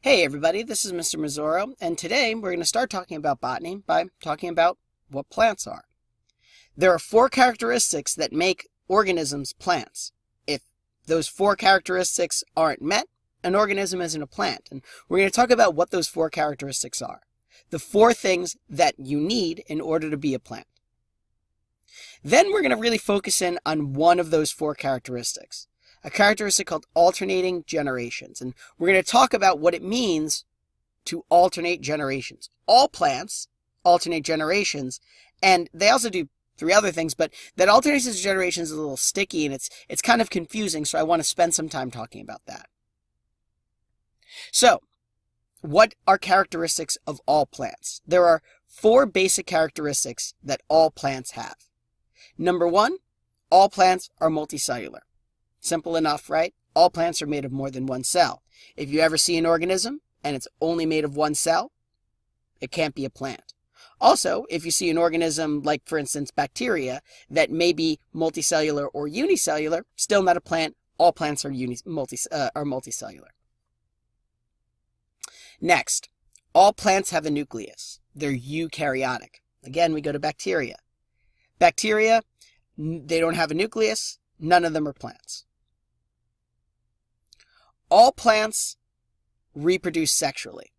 Hey everybody, this is Mr. Mazzoro, and today we're going to start talking about botany by talking about what plants are. There are 4 characteristics that make organisms plants. If those 4 characteristics aren't met, an organism isn't a plant, and we're going to talk about what those 4 characteristics are. The 4 things that you need in order to be a plant. Then we're going to really focus in on one of those 4 characteristics. A characteristic called alternating generations. And we're going to talk about what it means to alternate generations. All plants alternate generations, and they also do 3 other things, but that alternation of generations is a little sticky and it's kind of confusing, so I want to spend some time talking about that. So, what are characteristics of all plants? There are 4 basic characteristics that all plants have. Number 1, all plants are multicellular. Simple enough, right? All plants are made of more than one cell. If you ever see an organism and it's only made of one cell, it can't be a plant. Also, if you see an organism like, for instance, bacteria that may be multicellular or unicellular, still not a plant. All plants are multicellular. Next, all plants have a nucleus. They're eukaryotic. Again, we go to bacteria. Bacteria, they don't have a nucleus. None of them are plants. All plants reproduce sexually.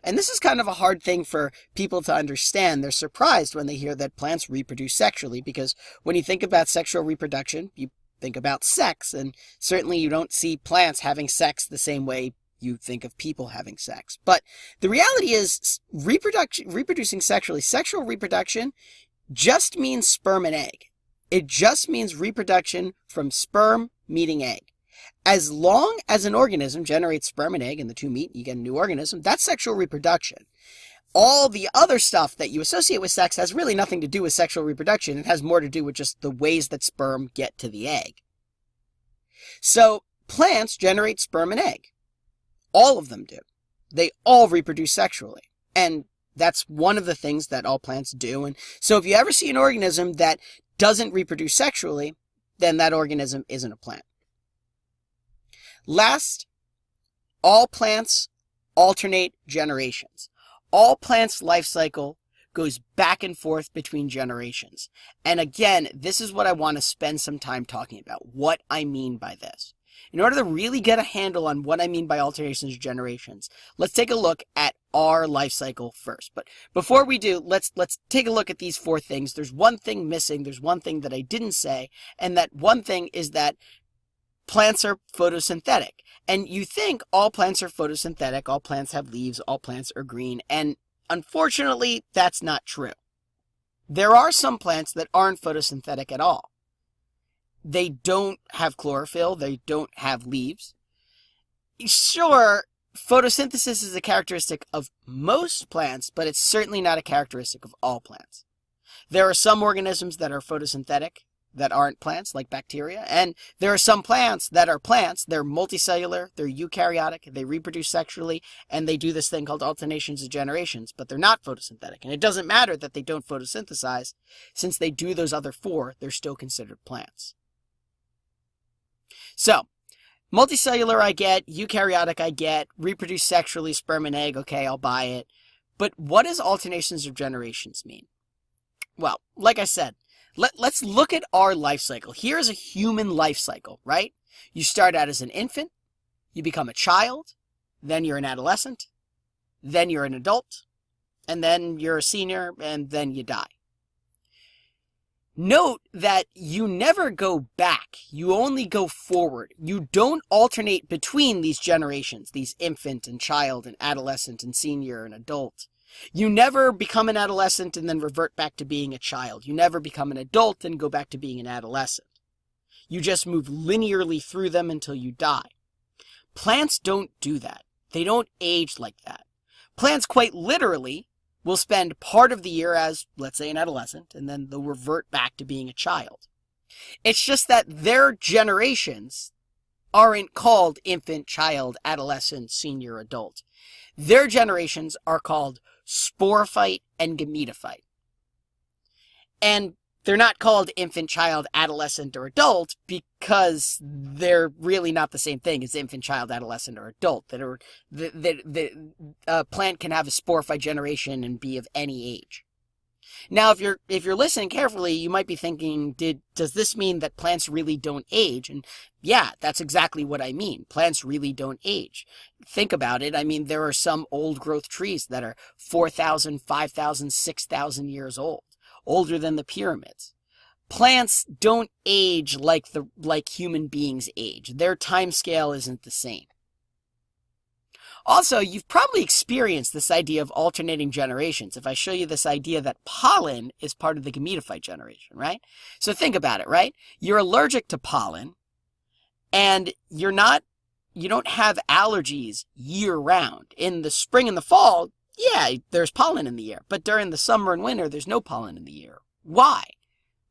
And this is kind of a hard thing for people to understand. They're surprised when they hear that plants reproduce sexually, because when you think about sexual reproduction, you think about sex, and certainly you don't see plants having sex the same way you think of people having sex. But the reality is reproducing sexually, sexual reproduction just means sperm and egg. It just means reproduction from sperm meeting egg. As long as an organism generates sperm and egg and the two meet and you get a new organism, that's sexual reproduction. All the other stuff that you associate with sex has really nothing to do with sexual reproduction. It has more to do with just the ways that sperm get to the egg. So plants generate sperm and egg. All of them do. They all reproduce sexually. And that's one of the things that all plants do. And so if you ever see an organism that doesn't reproduce sexually, then that organism isn't a plant. Last, all plants alternate generations. All plants' life cycle goes back and forth between generations. And again, this is what I want to spend some time talking about, what I mean by this. In order to really get a handle on what I mean by alternations of generations, let's take a look at our life cycle first. But before we do, let's take a look at these 4 things. There's one thing missing. There's one thing that I didn't say. And that one thing is that plants are photosynthetic. And you think all plants are photosynthetic, all plants have leaves, all plants are green. And unfortunately, that's not true. There are some plants that aren't photosynthetic at all. They don't have chlorophyll. They don't have leaves. Sure, photosynthesis is a characteristic of most plants, but it's certainly not a characteristic of all plants. There are some organisms that are photosynthetic that aren't plants, like bacteria, and there are some plants that are plants. They're multicellular, they're eukaryotic, they reproduce sexually, and they do this thing called alternations of generations, but they're not photosynthetic. And it doesn't matter that they don't photosynthesize. Since they do those other 4, they're still considered plants. So, multicellular I get, eukaryotic I get, reproduce sexually, sperm and egg, okay, I'll buy it. But what does alternations of generations mean? Well, like I said, let's look at our life cycle. Here's a human life cycle, right? You start out as an infant, you become a child, then you're an adolescent, then you're an adult, and then you're a senior, and then you die. Note that you never go back. You only go forward. You don't alternate between these generations, these infant and child and adolescent and senior and adult. You never become an adolescent and then revert back to being a child. You never become an adult and go back to being an adolescent. You just move linearly through them until you die. Plants don't do that. They don't age like that. Plants quite literally will spend part of the year as, let's say, an adolescent, and then they'll revert back to being a child. It's just that their generations aren't called infant, child, adolescent, senior, adult. Their generations are called sporophyte and gametophyte. And they're not called infant, child, adolescent, or adult because they're really not the same thing as infant, child, adolescent, or adult. The plant can have a sporophyte generation and be of any age. Now, if you're listening carefully, you might be thinking, does this mean that plants really don't age? And yeah, that's exactly what I mean. Plants really don't age. Think about it. I mean, there are some old growth trees that are 4,000, 5,000, 6,000 years old, older than the pyramids. Plants don't age like human beings age. Their time scale isn't the same. Also, you've probably experienced this idea of alternating generations if I show you this idea that pollen is part of the gametophyte generation, right? So think about it, right? You're allergic to pollen, and you don't have allergies year-round. In the spring and the fall, yeah, there's pollen in the air, but during the summer and winter, there's no pollen in the air. Why?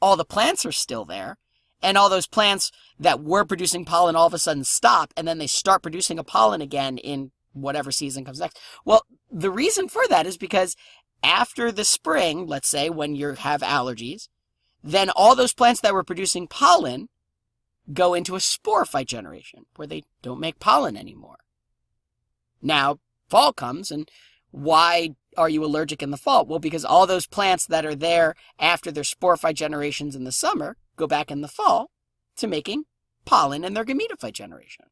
All the plants are still there, and all those plants that were producing pollen all of a sudden stop, and then they start producing a pollen again in whatever season comes next. Well, the reason for that is because after the spring, let's say, when you have allergies, then all those plants that were producing pollen go into a sporophyte generation where they don't make pollen anymore. Now, fall comes, and why are you allergic in the fall? Well, because all those plants that are there after their sporophyte generations in the summer go back in the fall to making pollen in their gametophyte generation.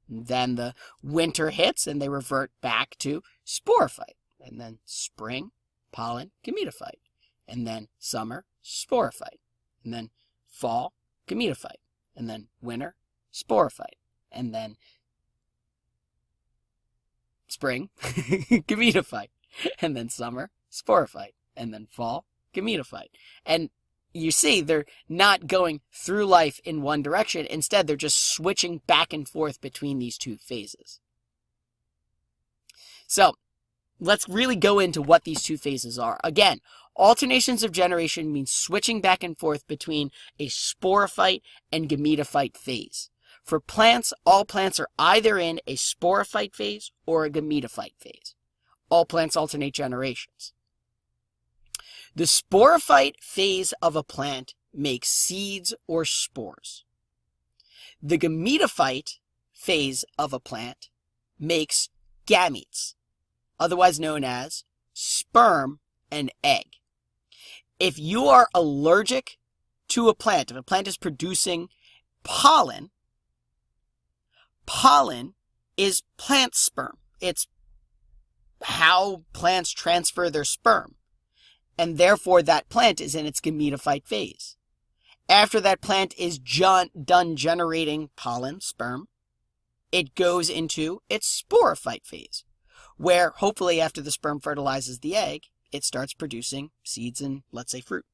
Then the winter hits and they revert back to sporophyte. And then spring, pollen, gametophyte. And then summer, sporophyte. And then fall, gametophyte. And then winter, sporophyte. And then spring, gametophyte. And then summer, sporophyte. And then fall, gametophyte. And you see, they're not going through life in one direction. Instead, they're just switching back and forth between these two phases. So, let's really go into what these two phases are. Again, alternations of generation means switching back and forth between a sporophyte and gametophyte phase. For plants, all plants are either in a sporophyte phase or a gametophyte phase. All plants alternate generations. The sporophyte phase of a plant makes seeds or spores. The gametophyte phase of a plant makes gametes, otherwise known as sperm and egg. If you are allergic to a plant, if a plant is producing pollen, pollen is plant sperm. It's how plants transfer their sperm. And therefore, that plant is in its gametophyte phase. After that plant is done generating pollen, sperm, it goes into its sporophyte phase, where hopefully after the sperm fertilizes the egg, it starts producing seeds and, let's say, fruit.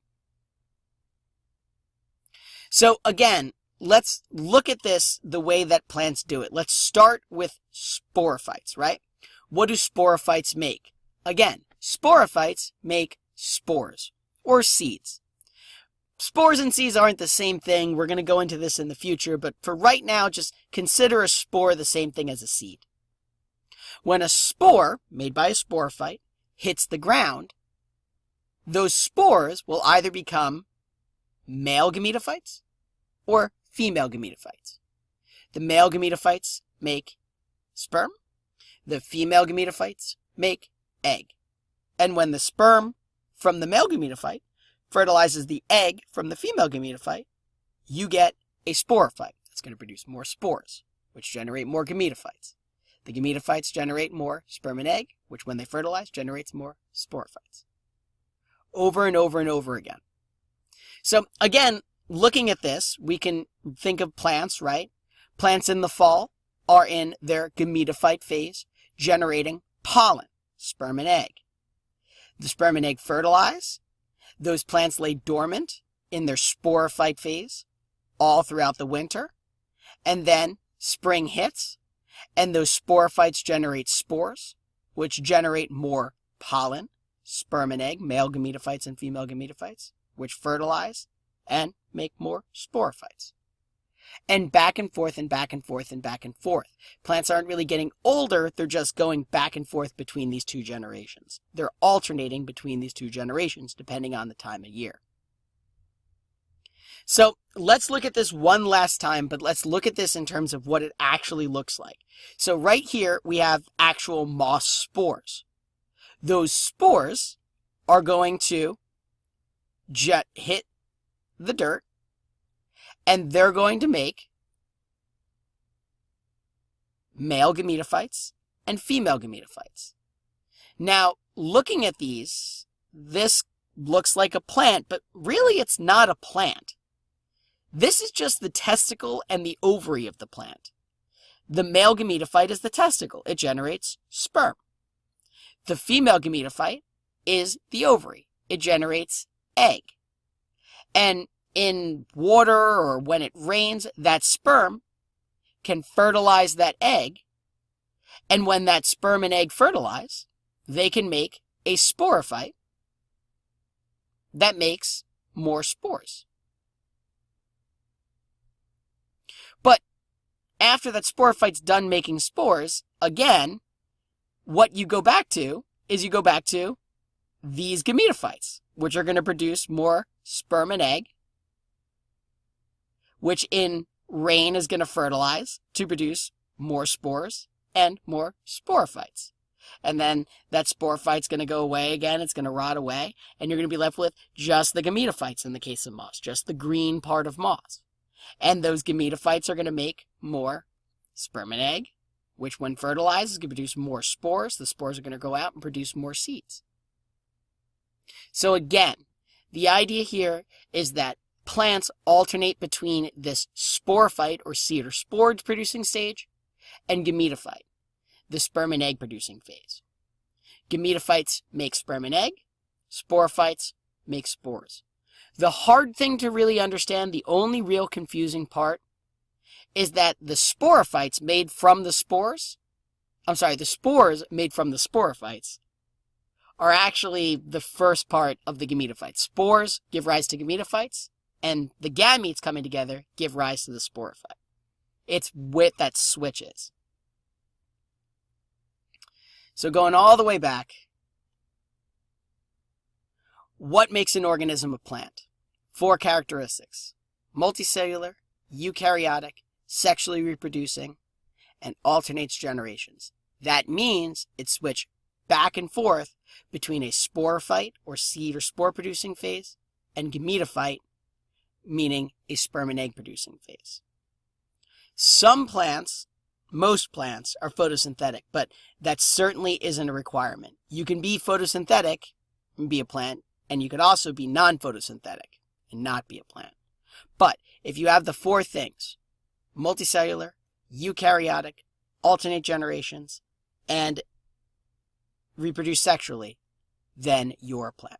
So again, let's look at this the way that plants do it. Let's start with sporophytes, right? What do sporophytes make? Again, sporophytes make spores or seeds. Spores and seeds aren't the same thing. We're going to go into this in the future, but for right now, just consider a spore the same thing as a seed. When a spore, made by a sporophyte, hits the ground, those spores will either become male gametophytes or female gametophytes. The male gametophytes make sperm. The female gametophytes make egg. And when the sperm from the male gametophyte fertilizes the egg from the female gametophyte, you get a sporophyte. That's going to produce more spores, which generate more gametophytes. The gametophytes generate more sperm and egg, which when they fertilize generates more sporophytes. Over and over and over again. So again, looking at this, we can think of plants, right? Plants in the fall are in their gametophyte phase, generating pollen, sperm and egg. The sperm and egg fertilize. Those plants lay dormant in their sporophyte phase all throughout the winter. And then spring hits, and those sporophytes generate spores, which generate more pollen, sperm and egg, male gametophytes and female gametophytes, which fertilize and make more sporophytes. And back and forth and back and forth and back and forth. Plants aren't really getting older, they're just going back and forth between these two generations. They're alternating between these two generations depending on the time of year. So let's look at this one last time, but let's look at this in terms of what it actually looks like. So right here, we have actual moss spores. Those spores are going to hit the dirt, and they're going to make male gametophytes and female gametophytes. Now, looking at these, this looks like a plant, but really it's not a plant. This is just the testicle and the ovary of the plant. The male gametophyte is the testicle. It generates sperm. The female gametophyte is the ovary. It generates egg. And in water or when it rains, that sperm can fertilize that egg. And when that sperm and egg fertilize, they can make a sporophyte that makes more spores. But after that sporophyte's done making spores, again, what you go back to is you go back to these gametophytes, which are going to produce more sperm and egg, which in rain is going to fertilize to produce more spores and more sporophytes. And then that sporophyte's going to go away again, it's going to rot away, and you're going to be left with just the gametophytes in the case of moss, just the green part of moss. And those gametophytes are going to make more sperm and egg, which when fertilized is going to produce more spores. The spores are going to go out and produce more seeds. So again, the idea here is that plants alternate between this sporophyte or seed or spore producing stage and gametophyte, the sperm and egg producing phase. Gametophytes make sperm and egg, sporophytes make spores. The hard thing to really understand, the only real confusing part, is that the sporophytes made from the spores, the spores made from the sporophytes, are actually the first part of the gametophyte. Spores give rise to gametophytes, and the gametes coming together give rise to the sporophyte. It's with that switches. So going all the way back, what makes an organism a plant? 4 characteristics: multicellular, eukaryotic, sexually reproducing, and alternates generations. That means it switches back and forth between a sporophyte or seed or spore producing phase and gametophyte, meaning a sperm and egg producing phase. Some plants, most plants, are photosynthetic, but that certainly isn't a requirement. You can be photosynthetic and be a plant, and you could also be non-photosynthetic and not be a plant. But if you have the 4 things, multicellular, eukaryotic, alternate generations, and reproduce sexually, then you're a plant.